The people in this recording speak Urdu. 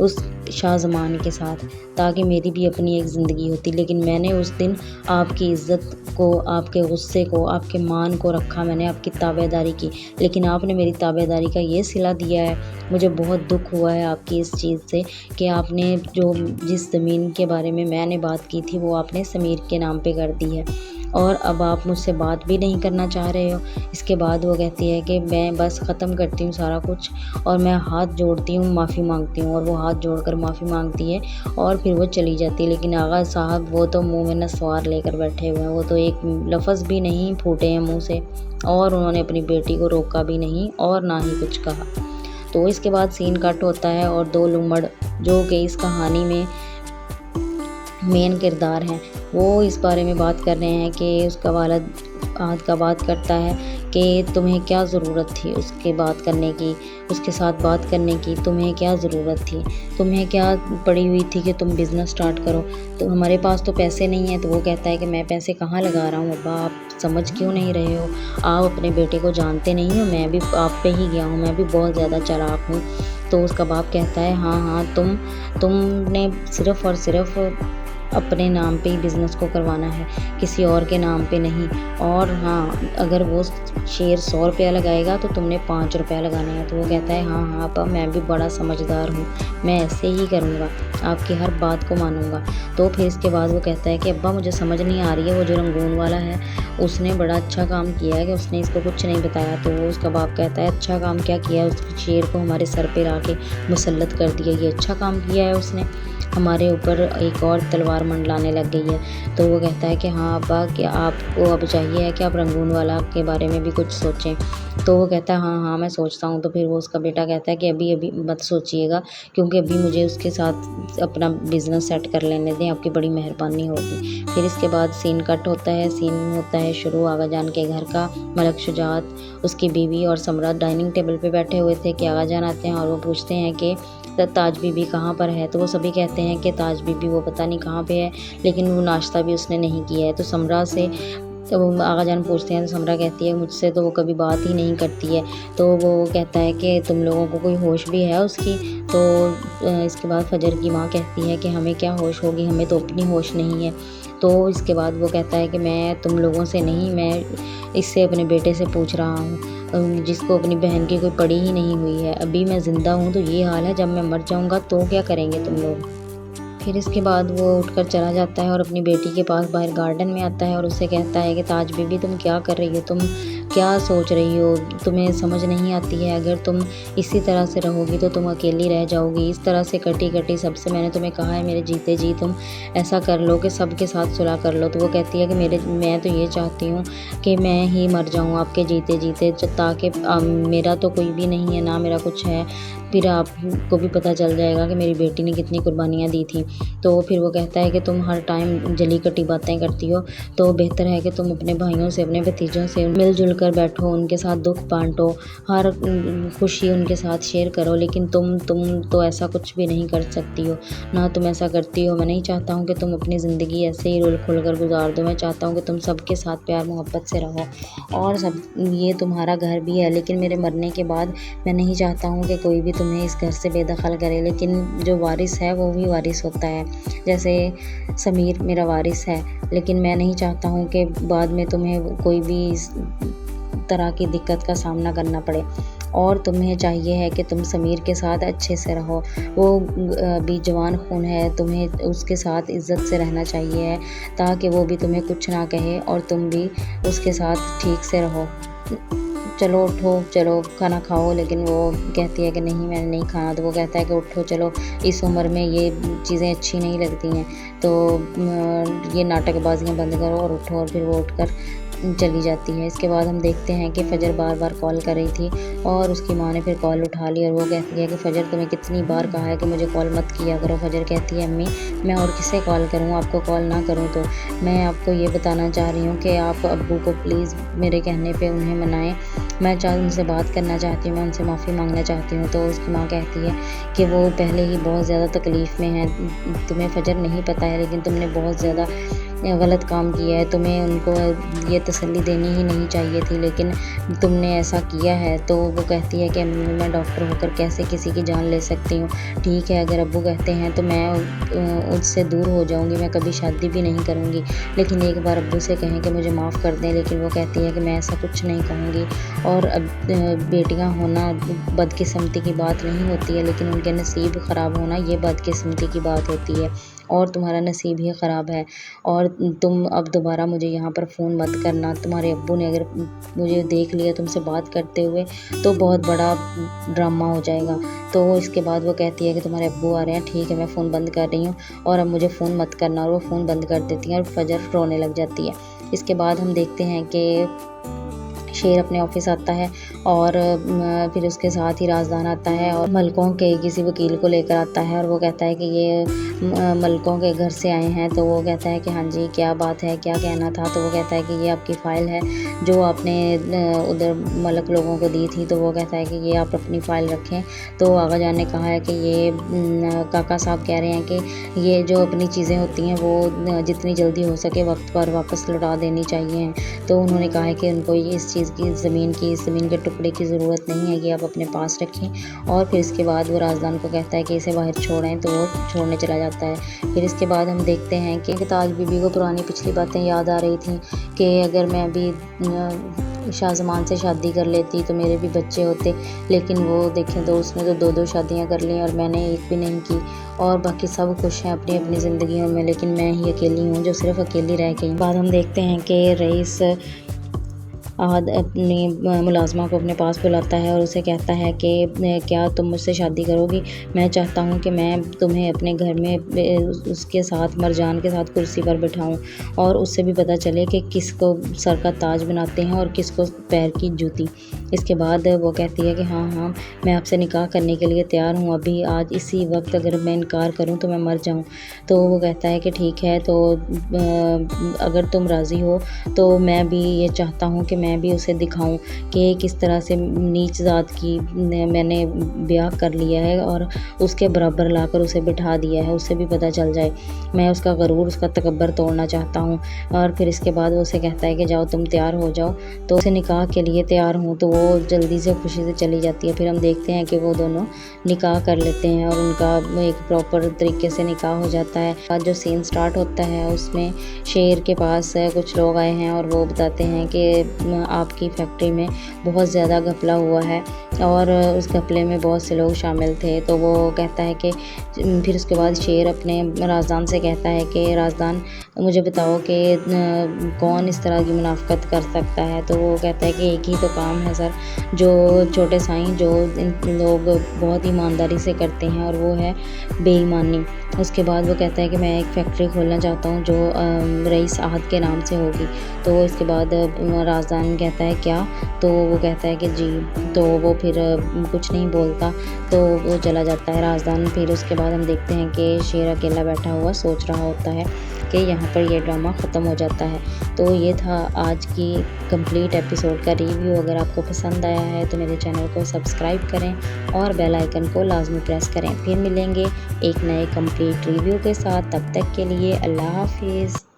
اس شاہ زمان کے ساتھ، تاکہ میری بھی اپنی ایک زندگی ہوتی، لیکن میں نے اس دن آپ کی عزت کو، آپ کے غصے کو، آپ کے مان کو رکھا، میں نے آپ کی تابع داری کی، لیکن آپ نے میری تابع داری کا یہ صلہ دیا ہے۔ مجھے بہت دکھ ہوا ہے آپ کی اس چیز سے کہ آپ نے جس زمین کے بارے میں نے بات کی تھی وہ آپ نے سمیر کے نام پہ کر دی ہے، اور اب آپ مجھ سے بات بھی نہیں کرنا چاہ رہے ہو۔ اس کے بعد وہ کہتی ہے کہ میں بس ختم کرتی ہوں سارا کچھ، اور میں ہاتھ جوڑتی ہوں، معافی مانگتی ہوں، اور وہ ہاتھ جوڑ کر معافی مانگتی ہے اور پھر وہ چلی جاتی ہے۔ لیکن آغا صاحب وہ تو منہ میں نسوار لے کر بیٹھے ہوئے ہیں، وہ تو ایک لفظ بھی نہیں پھوٹے ہیں منہ سے، اور انہوں نے اپنی بیٹی کو روکا بھی نہیں اور نہ ہی کچھ کہا۔ تو اس کے بعد سین کٹ ہوتا ہے اور دو لومڑ جو کہ اس کہانی میں مین کردار ہیں، وہ اس بارے میں بات کر رہے ہیں کہ اس کا والد عہد کا بات کرتا ہے کہ تمہیں کیا ضرورت تھی اس کے بات کرنے کی، اس کے ساتھ بات کرنے کی، تمہیں کیا ضرورت تھی، تمہیں کیا پڑی ہوئی تھی کہ تم بزنس سٹارٹ کرو، تو ہمارے پاس تو پیسے نہیں ہیں۔ تو وہ کہتا ہے کہ میں پیسے کہاں لگا رہا ہوں ابا، آپ سمجھ کیوں نہیں رہے ہو، آپ اپنے بیٹے کو جانتے نہیں ہو، میں بھی آپ پہ ہی گیا ہوں، میں بھی بہت زیادہ چالاک ہوں۔ تو اس کا باپ کہتا ہے ہاں تم نے صرف اور صرف اپنے نام پہ ہی بزنس کو کروانا ہے، کسی اور کے نام پہ نہیں، اور ہاں اگر وہ شیر 100 روپیہ لگائے گا تو تم نے 5 روپیہ لگانا ہے۔ تو وہ کہتا ہے ہاں ابا، میں بھی بڑا سمجھدار ہوں، میں ایسے ہی کروں گا، آپ کی ہر بات کو مانوں گا۔ تو پھر اس کے بعد وہ کہتا ہے کہ ابا مجھے سمجھ نہیں آ رہی ہے، وہ جو رنگون والا ہے اس نے بڑا اچھا کام کیا ہے کہ اس نے اس کو کچھ نہیں بتایا۔ تو وہ اس کا باپ کہتا ہے اچھا کام کیا کیا، اس شیر کو ہمارے سر پہ لا کے مسلط کر دیا، یہ اچھا کام کیا ہے اس نے، ہمارے اوپر ایک اور تلوار منڈلانے لگ گئی ہے۔ تو وہ کہتا ہے کہ ہاں ابا، کہ آپ کو اب چاہیے ہے کہ آپ رنگون والا کے بارے میں بھی کچھ سوچیں۔ تو وہ کہتا ہے ہاں میں سوچتا ہوں۔ تو پھر وہ اس کا بیٹا کہتا ہے کہ ابھی مت سوچیے گا، کیونکہ ابھی مجھے اس کے ساتھ اپنا بزنس سیٹ کر لینے دیں، آپ کی بڑی مہربانی ہوگی۔ پھر اس کے بعد سین کٹ ہوتا ہے، سین ہوتا ہے شروع آغا جان کے گھر کا۔ ملک شجاعت، اس کی بیوی اور سمرا ڈائننگ ٹیبل پہ بیٹھے ہوئے تھے کہ آغا جان آتے ہیں اور وہ پوچھتے ہیں کہ تاج بی بی کہاں پر ہے۔ تو وہ سبھی کہتے ہیں کہ تاج بی بی وہ پتہ نہیں کہاں پہ ہے، لیکن وہ ناشتہ بھی اس نے نہیں کیا ہے۔ تو سمرا سے آغا جان پوچھتے ہیں تو سمرا کہتی ہے مجھ سے تو وہ کبھی بات ہی نہیں کرتی ہے۔ تو وہ کہتا ہے کہ تم لوگوں کو کوئی ہوش بھی ہے اس کی؟ تو اس کے بعد فجر کی ماں کہتی ہے کہ ہمیں کیا ہوش ہوگی، ہمیں تو اپنی ہوش نہیں ہے۔ تو اس کے بعد وہ کہتا ہے کہ میں تم لوگوں سے نہیں، میں اس سے اپنے بیٹے سے پوچھ رہا ہوں، جس کو اپنی بہن کی کوئی پڑی ہی نہیں ہوئی ہے۔ ابھی میں زندہ ہوں تو یہ حال ہے، جب میں مر جاؤں گا تو کیا کریں گے تم لوگ؟ پھر اس کے بعد وہ اٹھ کر چلا جاتا ہے اور اپنی بیٹی کے پاس باہر گارڈن میں آتا ہے اور اسے کہتا ہے کہ تاج بی بی تم کیا کر رہی ہو، تم کیا سوچ رہی ہو، تمہیں سمجھ نہیں آتی ہے، اگر تم اسی طرح سے رہو گی تو تم اکیلی رہ جاؤ گی، اس طرح سے کٹی سب سے میں نے تمہیں کہا ہے میرے جیتے جی تم ایسا کر لو کہ سب کے ساتھ صلح کر لو۔ تو وہ کہتی ہے کہ میں تو یہ چاہتی ہوں کہ میں ہی مر جاؤں آپ کے جیتے جیتے، تاکہ میرا تو کوئی بھی نہیں ہے، نہ میرا کچھ ہے، پھر آپ کو بھی پتہ چل جائے گا کہ میری بیٹی نے کتنی قربانیاں دی تھیں۔ تو پھر وہ کہتا ہے کہ تم ہر ٹائم جلی کٹی باتیں کرتی ہو، تو بہتر ہے کہ تم اپنے بھائیوں سے، اپنے بھتیجوں سے مل جل کر بیٹھو، ان کے ساتھ دکھ بانٹو، ہر خوشی ان کے ساتھ شیئر کرو، لیکن تم تو ایسا کچھ بھی نہیں کر سکتی ہو، نہ تم ایسا کرتی ہو۔ میں نہیں چاہتا ہوں کہ تم اپنی زندگی ایسے ہی رول کھل کر گزار دو، میں چاہتا ہوں کہ تم سب کے ساتھ پیار محبت سے رہو، اور یہ تمہارا گھر بھی ہے، لیکن میرے مرنے کے بعد میں نہیں چاہتا ہوں کہ کوئی بھی تمہیں اس گھر سے بے دخل کرے، لیکن جو وارث ہے وہ بھی وارث ہوتا ہے، جیسے سمیر میرا وارث ہے، لیکن میں نہیں چاہتا ہوں کہ بعد میں تمہیں کوئی بھی اس طرح کی دقت کا سامنا کرنا پڑے، اور تمہیں چاہیے ہے کہ تم سمیر کے ساتھ اچھے سے رہو، وہ بھی جوان خون ہے، تمہیں اس کے ساتھ عزت سے رہنا چاہیے ہے، تاکہ وہ بھی تمہیں کچھ نہ کہے اور تم بھی اس کے ساتھ ٹھیک سے رہو۔ چلو اٹھو، چلو کھانا کھاؤ، لیکن وہ کہتی ہے کہ نہیں میں نے نہیں کھانا۔ تو وہ کہتا ہے کہ اٹھو، چلو اس عمر میں یہ چیزیں اچھی نہیں لگتی ہیں، تو یہ ناٹک بازیاں بند کرو اور اٹھو، اور پھر وہ اٹھ کر چلی جاتی ہے۔ اس کے بعد ہم دیکھتے ہیں کہ فجر بار بار کال کر رہی تھی اور اس کی ماں نے پھر کال اٹھا لی، اور وہ کہتی ہے کہ فجر تمہیں کتنی بار کہا ہے کہ مجھے کال مت کیا کرو۔ فجر کہتی ہے امی میں اور کسے کال کروں، آپ کو کال نہ کروں تو میں آپ کو یہ بتانا چاہ رہی ہوں کہ آپ ابو کو پلیز میرے کہنے پہ انہیں منائیں، میں ان سے بات کرنا چاہتی ہوں، میں ان سے معافی مانگنا چاہتی ہوں۔ تو اس کی ماں کہتی ہے کہ وہ پہلے ہی بہت زیادہ تکلیف میں ہیں، تمہیں فجر نہیں پتہ ہے، لیکن تم نے بہت زیادہ غلط کام کیا ہے، تمہیں ان کو یہ تسلی دینی ہی نہیں چاہیے تھی، لیکن تم نے ایسا کیا ہے۔ تو وہ کہتی ہے کہ امی میں ڈاکٹر ہو کر کیسے کسی کی جان لے سکتی ہوں، ٹھیک ہے اگر ابو کہتے ہیں تو میں اس سے دور ہو جاؤں گی، میں کبھی شادی بھی نہیں کروں گی، لیکن ایک بار ابو سے کہیں کہ مجھے معاف کر دیں۔ لیکن وہ کہتی ہے کہ میں ایسا کچھ نہیں کہوں گی، اور اب بیٹیاں ہونا بدقسمتی کی بات نہیں ہوتی ہے، لیکن ان کے نصیب خراب ہونا یہ بدقسمتی کی بات ہوتی ہے، اور تمہارا نصیب ہی خراب ہے، اور تم اب دوبارہ مجھے یہاں پر فون مت کرنا، تمہارے ابو نے اگر مجھے دیکھ لیا تم سے بات کرتے ہوئے تو بہت بڑا ڈرامہ ہو جائے گا۔ تو اس کے بعد وہ کہتی ہے کہ تمہارے ابو آ رہے ہیں، ٹھیک ہے میں فون بند کر رہی ہوں اور اب مجھے فون مت کرنا، اور وہ فون بند کر دیتی ہیں اور فجر رونے لگ جاتی ہے۔ اس کے بعد ہم دیکھتے ہیں کہ شیر اپنے آفس آتا ہے، اور پھر اس کے ساتھ ہی رازدان آتا ہے اور ملکوں کے کسی وکیل کو لے کر آتا ہے، اور وہ کہتا ہے کہ یہ ملکوں کے گھر سے آئے ہیں۔ تو وہ کہتا ہے کہ ہاں جی کیا بات ہے، کیا کہنا تھا؟ تو وہ کہتا ہے کہ یہ آپ کی فائل ہے جو آپ نے ادھر ملک لوگوں کو دی تھی۔ تو وہ کہتا ہے کہ یہ آپ اپنی فائل رکھیں۔ تو آغا جان نے کہا ہے کہ یہ کاکا صاحب کہہ رہے ہیں کہ یہ جو اپنی چیزیں ہوتی ہیں وہ جتنی جلدی ہو سکے وقت پر واپس لوٹا دینی چاہیے۔ تو انہوں نے کہا ہے کہ ان کو یہ اس چیز کی زمین کے ٹکڑے کی ضرورت نہیں ہے، یہ آپ اپنے پاس رکھیں۔ اور پھر اس کے بعد وہ رازدان کو کہتا ہے کہ اسے باہر چھوڑیں، تو وہ چھوڑنے چلا جاتا ہے۔ پھر اس کے بعد ہم دیکھتے ہیں کہ تاج بی بی کو پرانی پچھلی باتیں یاد آ رہی تھیں کہ اگر میں ابھی شاہ زمان سے شادی کر لیتی تو میرے بھی بچے ہوتے، لیکن وہ دیکھیں تو اس نے تو 2 شادیاں کر لیں اور میں نے ایک بھی نہیں کی، اور باقی سب خوش ہیں اپنی اپنی زندگیوں میں، لیکن میں ہی اکیلی ہوں جو صرف اکیلی رہ گئی۔ بعد ہم دیکھتے ہیں کہ رئیس احد اپنی ملازمہ کو اپنے پاس بلاتا ہے اور اسے کہتا ہے کہ کیا تم مجھ سے شادی کرو گی؟ میں چاہتا ہوں کہ میں تمہیں اپنے گھر میں اس کے ساتھ مرجان کے ساتھ کرسی پر بٹھاؤں، اور اس سے بھی پتہ چلے کہ کس کو سر کا تاج بناتے ہیں اور کس کو پیر کی جوتی۔ اس کے بعد وہ کہتی ہے کہ ہاں میں آپ سے نکاح کرنے کے لیے تیار ہوں، ابھی آج اسی وقت اگر میں انکار کروں تو میں مر جاؤں۔ تو وہ کہتا ہے کہ ٹھیک ہے، تو اگر تم راضی ہو تو میں بھی یہ چاہتا ہوں کہ میں بھی اسے دکھاؤں کہ کس طرح سے نیچ ذات کی میں نے بیاہ کر لیا ہے اور اس کے برابر لا کر اسے بٹھا دیا ہے، اسے بھی پتہ چل جائے۔ میں اس کا غرور، اس کا تکبر توڑنا چاہتا ہوں۔ اور پھر اس کے بعد وہ اسے کہتا ہے کہ جاؤ تم تیار ہو جاؤ، تو اسے نکاح کے لیے تیار ہوں، تو وہ جلدی سے خوشی سے چلی جاتی ہے۔ پھر ہم دیکھتے ہیں کہ وہ دونوں نکاح کر لیتے ہیں اور ان کا ایک پراپر طریقے سے نکاح ہو جاتا ہے۔ جو سین سٹارٹ ہوتا ہے اس میں شیر کے پاس کچھ لوگ آئے ہیں اور وہ بتاتے ہیں کہ آپ کی فیکٹری میں بہت زیادہ گھپلہ ہوا ہے، اور اس گھپلے میں بہت سے لوگ شامل تھے۔ تو وہ کہتا ہے کہ پھر اس کے بعد شیر اپنے رازدان سے کہتا ہے کہ رازدان مجھے بتاؤ کہ کون اس طرح کی منافقت کر سکتا ہے؟ تو وہ کہتا ہے کہ ایک ہی تو کام ہے سر جو چھوٹے سائیں جو لوگ بہت ایمانداری سے کرتے ہیں، اور وہ ہے بے ایمانی۔ اس کے بعد وہ کہتا ہے کہ میں ایک فیکٹری کھولنا چاہتا ہوں جو رئیس احد کے نام سے ہوگی۔ تو اس کے بعد رازدان کہتا ہے کیا؟ تو وہ کہتا ہے کہ جی۔ تو وہ پھر کچھ نہیں بولتا، تو وہ چلا جاتا ہے رازدان۔ پھر اس کے بعد ہم دیکھتے ہیں کہ شیر اکیلا بیٹھا ہوا سوچ رہا ہوتا ہے کہ یہاں پر یہ ڈرامہ ختم ہو جاتا ہے۔ تو یہ تھا آج کی کمپلیٹ ایپیسوڈ کا ریویو۔ اگر آپ کو پسند آیا ہے تو میرے چینل کو سبسکرائب کریں اور بیل آئیکن کو لازمی پریس کریں۔ پھر ملیں گے ایک نئے کمپلیٹ ریویو کے ساتھ، تب تک کے لیے اللہ حافظ۔